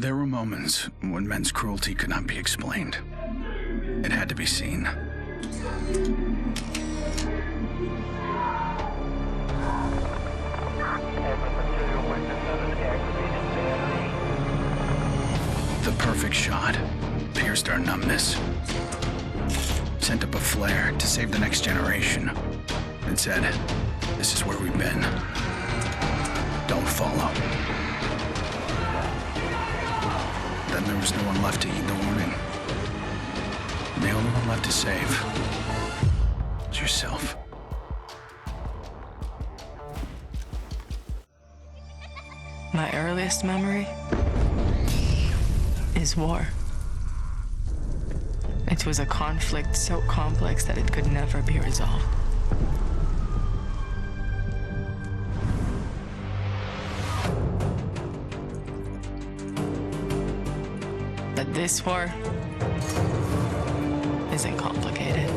There were moments when men's cruelty could not be explained. It had to be seen. The perfect shot pierced our numbness, sent up a flare to save the next generation. It said, "This is where we've been. Don't follow." Then there was no one left to heed the warning. The only one left to save was yourself. My earliest memory is war. It was a conflict so complex that it could never be resolved. But this war isn't complicated.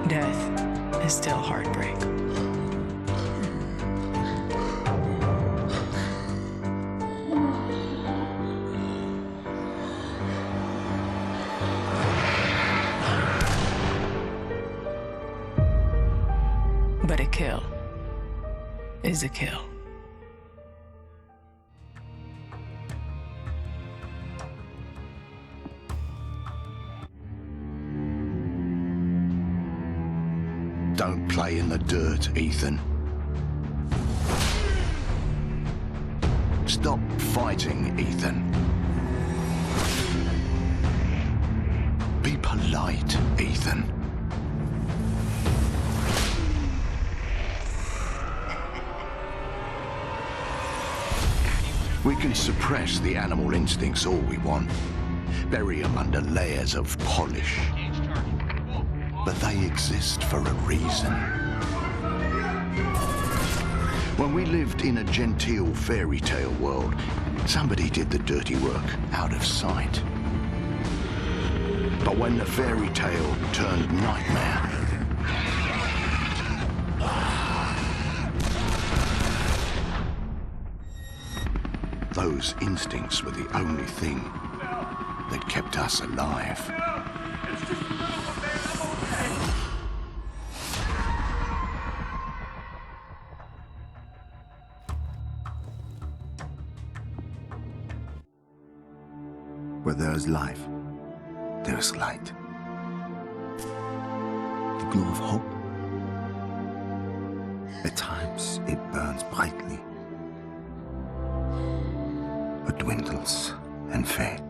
Death is still heartbreak. But a kill is a kill. Don't play in the dirt, Ethan. Stop fighting, Ethan. Be polite, Ethan. We can suppress the animal instincts all we want, bury them under layers of polish. But they exist for a reason. When we lived in a genteel fairy tale world, somebody did the dirty work out of sight. But when the fairy tale turned nightmare, those instincts were the only thing that kept us alive. Where there is life, there is light. The glow of hope. At times, it burns brightly, but dwindles and fades.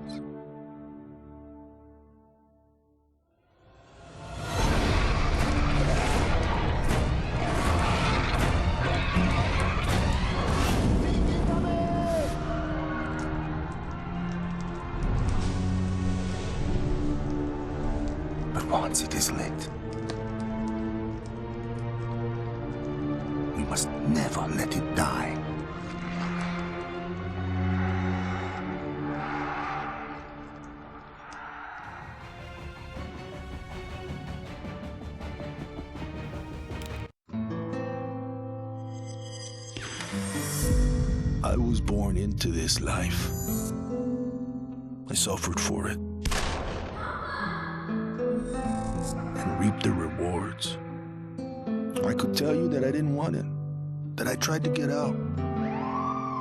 But once it is lit, we must never let it die. I was born into this life. I suffered for it. And reaped the rewards. I could tell you that I didn't want it. That I tried to get out.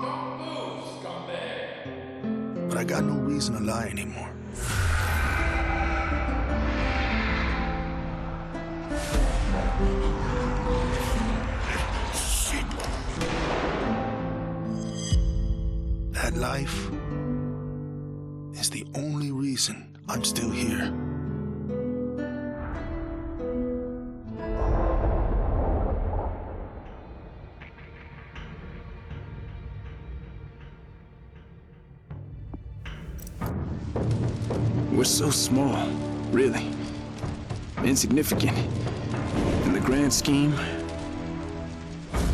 Don't move, scumbag! But I got no reason to lie anymore. That life is the only reason I'm still here. We're so small, really. Insignificant. In the grand scheme,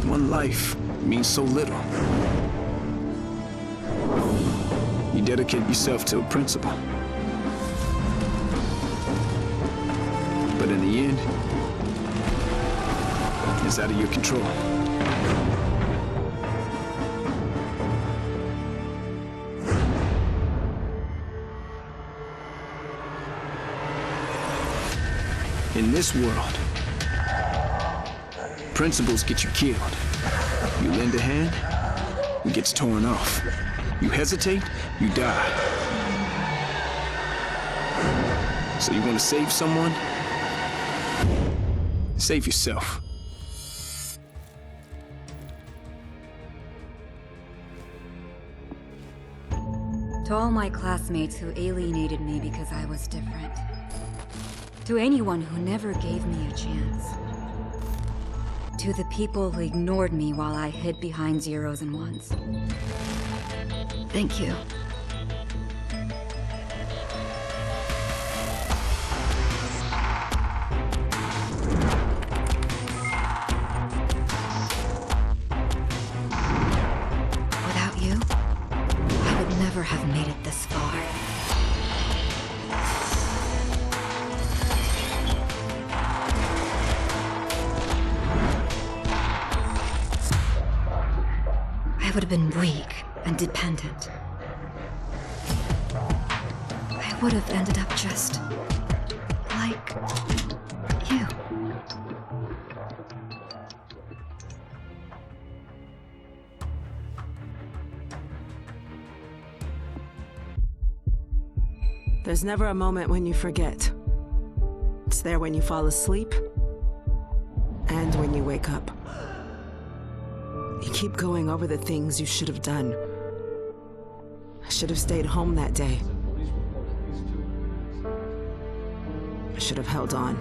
one life means so little. You dedicate yourself to a principle. But But in the end, it's out of your control. In this world, principles get you killed. You lend a hand, it gets torn off. You hesitate, you die. So you want to save someone? Save yourself. To all my classmates who alienated me because I was different. To anyone who never gave me a chance. To the people who ignored me while I hid behind zeros and ones. Thank you. Without you, I would never have made it this far. I would have been weak and dependent. I would have ended up just like you. There's never a moment when you forget. It's there when you fall asleep and when you wake up. You keep going over the things you should have done. I should have stayed home that day. I should have held on.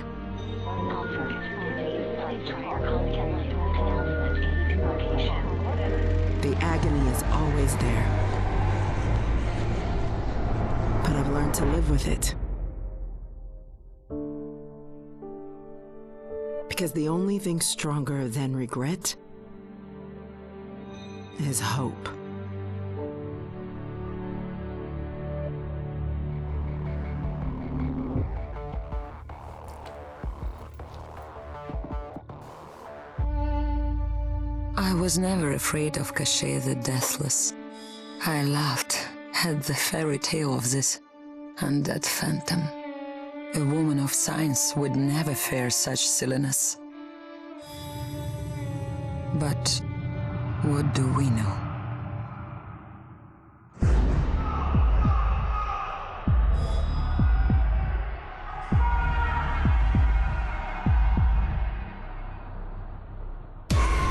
The agony is always there. But I've learned to live with it. Because the only thing stronger than regret is hope. I was never afraid of Cachet the Deathless. I laughed at the fairy tale of this undead phantom. A woman of science would never fear such silliness. But what do we know?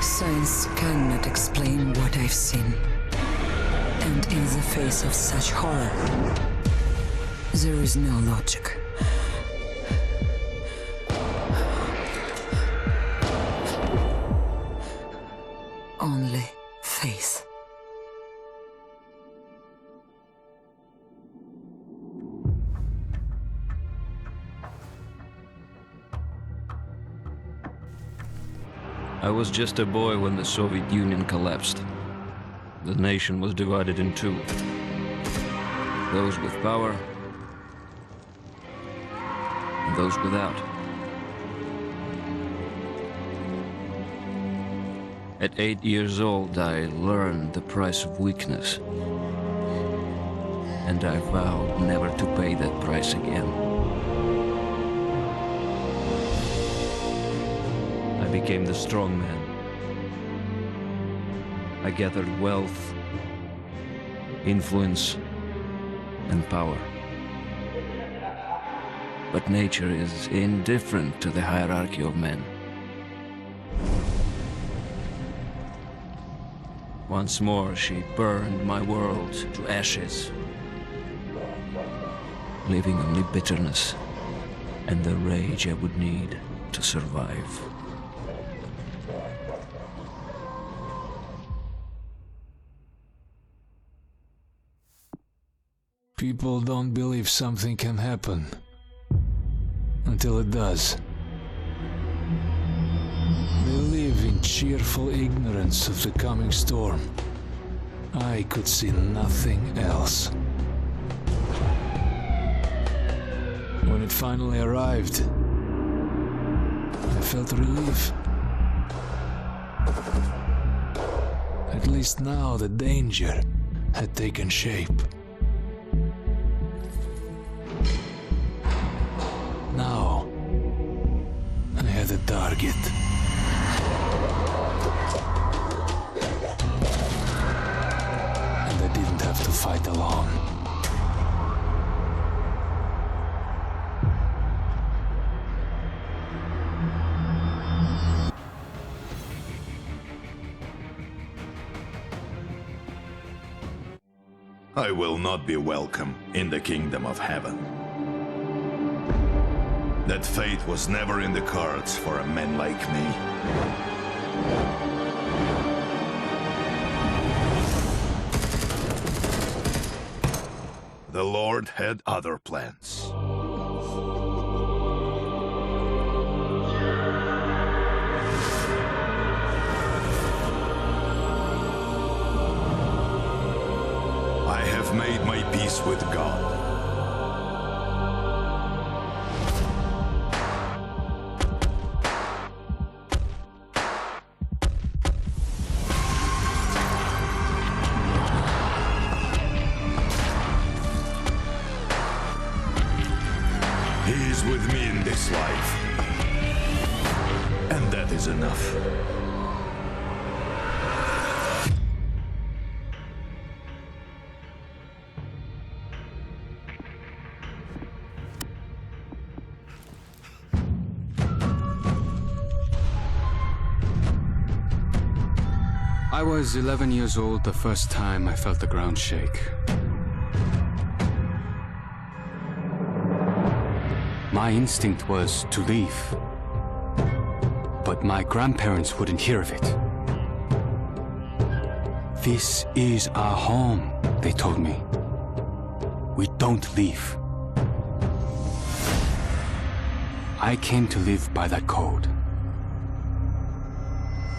Science cannot explain what I've seen. And in the face of such horror, there is no logic. Only faith. I was just a boy when the Soviet Union collapsed. The nation was divided in two. Those with power and those without. At 8 years old, I learned the price of weakness. And I vowed never to pay that price again. I became the strong man. I gathered wealth, influence, and power. But nature is indifferent to the hierarchy of men. Once more, she burned my world to ashes, leaving only bitterness and the rage I would need to survive. People don't believe something can happen until it does. They live in cheerful ignorance of the coming storm. I could see nothing else. When it finally arrived, felt relief. At least now the danger had taken shape. Now, I had a target. And I didn't have to fight alone. I will not be welcome in the kingdom of heaven. That fate was never in the cards for a man like me. The Lord had other plans. I have made my peace with God. He is with me in this life, and that is enough. I was 11 years old the first time I felt the ground shake. My instinct was to leave, but my grandparents wouldn't hear of it. This is our home, they told me. We don't leave. I came to live by that code.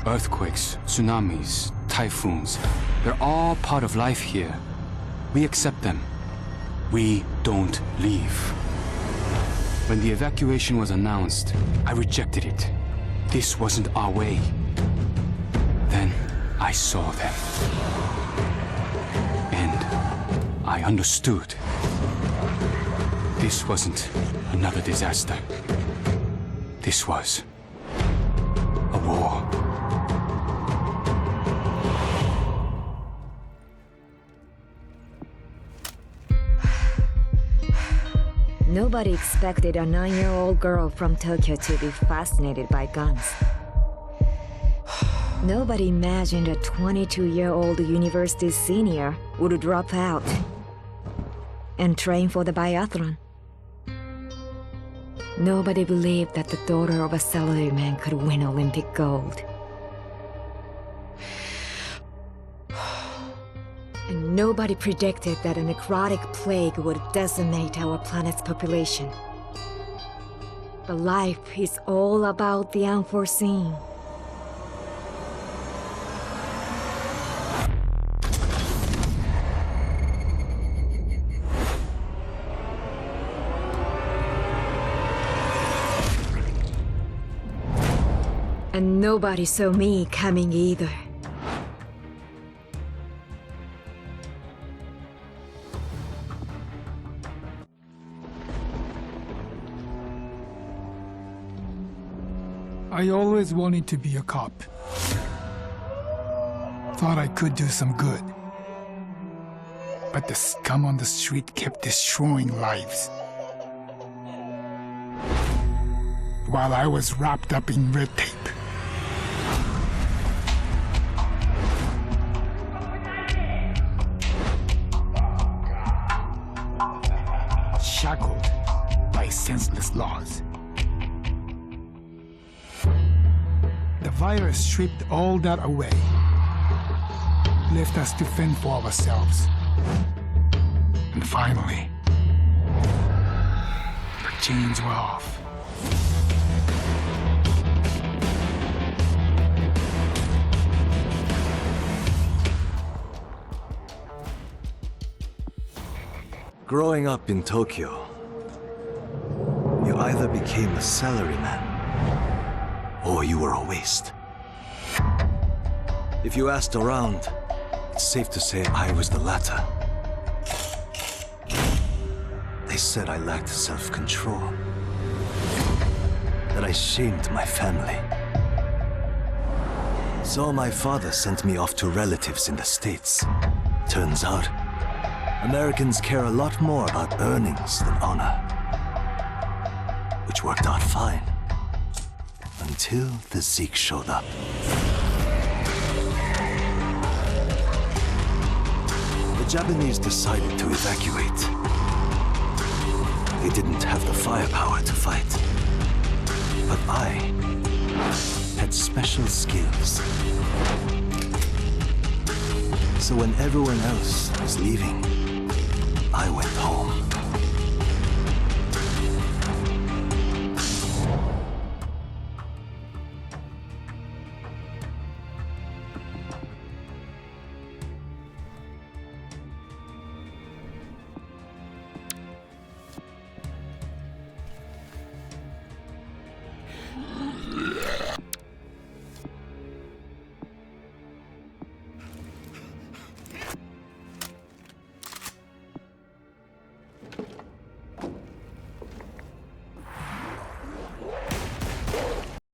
Earthquakes, tsunamis, typhoons, they're all part of life here. We accept them. We don't leave. When the evacuation was announced, I rejected it. This wasn't our way. Then I saw them. And I understood. This wasn't another disaster. This was a war. Nobody expected a 9-year-old girl from Tokyo to be fascinated by guns. Nobody imagined a 22-year-old university senior would drop out and train for the biathlon. Nobody believed that the daughter of a salaryman could win Olympic gold. And nobody predicted that a necrotic plague would decimate our planet's population. But life is all about the unforeseen. And nobody saw me coming either. I always wanted to be a cop. Thought I could do some good. But the scum on the street kept destroying lives. While I was wrapped up in red tape. Shackled by senseless laws. The virus stripped all that away, left us to fend for ourselves. And finally, the chains were off. Growing up in Tokyo, you either became a salaryman or you were a waste. If you asked around, it's safe to say I was the latter. They said I lacked self-control, that I shamed my family. So my father sent me off to relatives in the States. Turns out, Americans care a lot more about earnings than honor. Which worked out fine. Until the Zeke showed up. The Japanese decided to evacuate. They didn't have the firepower to fight. But I had special skills. So when everyone else was leaving, I went home.